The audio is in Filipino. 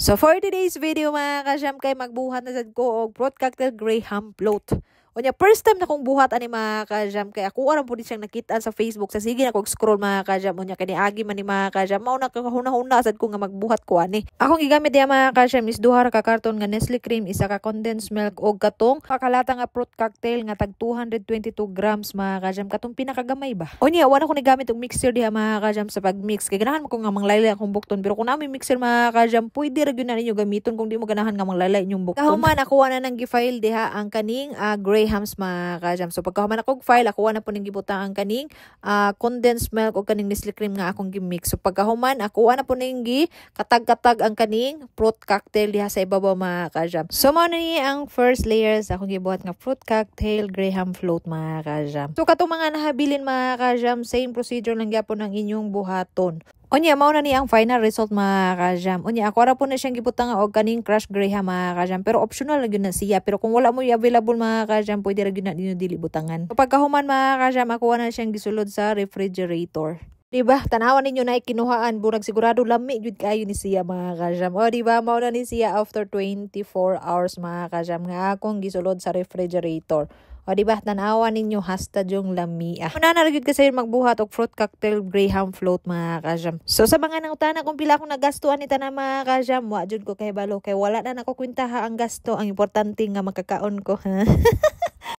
So for today's video mga kasyam kay magbuhat na sad ko og fruit cocktail Graham float. Unya first time na kong buhat ani mga kasyam kay ako aram pud siyang nakita sa Facebook sa sige na kog scroll mga kasyam unya kani agi man ni mga kasyam mao na kahuna-huna sad ko nga magbuhat ko ani. Akong gigamit diha mga kasyam is duha ra ka karton nga Nestle cream, isa ka condensed milk og katong kakalata nga fruit cocktail nga tag 222 grams mga kasyam katong pinakagamay ba. Unya wala ko ni gamit og mixer diha mga kasyam sa pagmix kay ganahan mo ko nga manglaylay akong bukton pero kung nami mixer mga kasyam pwede ra gyud na ninyo gamiton kung di mo ganahan nga manglaylay inyong bukton. Kahuman ako na nang gi-file diha ang kaning Graham's mga kasyam. So pagkahuman akong file ako na po ning gibutang ang kaning condensed milk o kaning Nestle cream nga akong gimix. So pagkahuman ako na po ning gi katag-katag ang kaning fruit cocktail diha sa ibabaw mga kasyam. So mao na ni ang first layers akong gibuhat nga fruit cocktail Graham float mga kasyam. So katong mga nahabilin mga kasyam, same procedure lang gyapon ang inyong buhaton. Unya mao na ni ang final result mga kasyam. Unya ako ra po na siyang gibutang og kaning crush Graham mga kasyam pero optional ra gyud na siya pero kung wala mo available mga kasyam pwede ra gyud na dinyo dili butangan. So pagkahuman mga kasyam ako na siyang gisulod sa refrigerator. Diba? Tanawan ninyo na ikinuhaan burag sigurado lami jud kayo ni siya mga kasyam. O diba mao na ni siya after 24 hours mga kasyam nga akong gisulod sa refrigerator. O diba, tanawan ninyo hasta yung lamia. Una na rin kasi magbuhat og fruit cocktail Graham float mga kasyam. So sa mga nangutana kung pila akong nagastuan nita na mga kasyam, wa jud ko kay balo kay wala na nako kwenta ha ang gasto. Ang importante nga makakaon ko ha.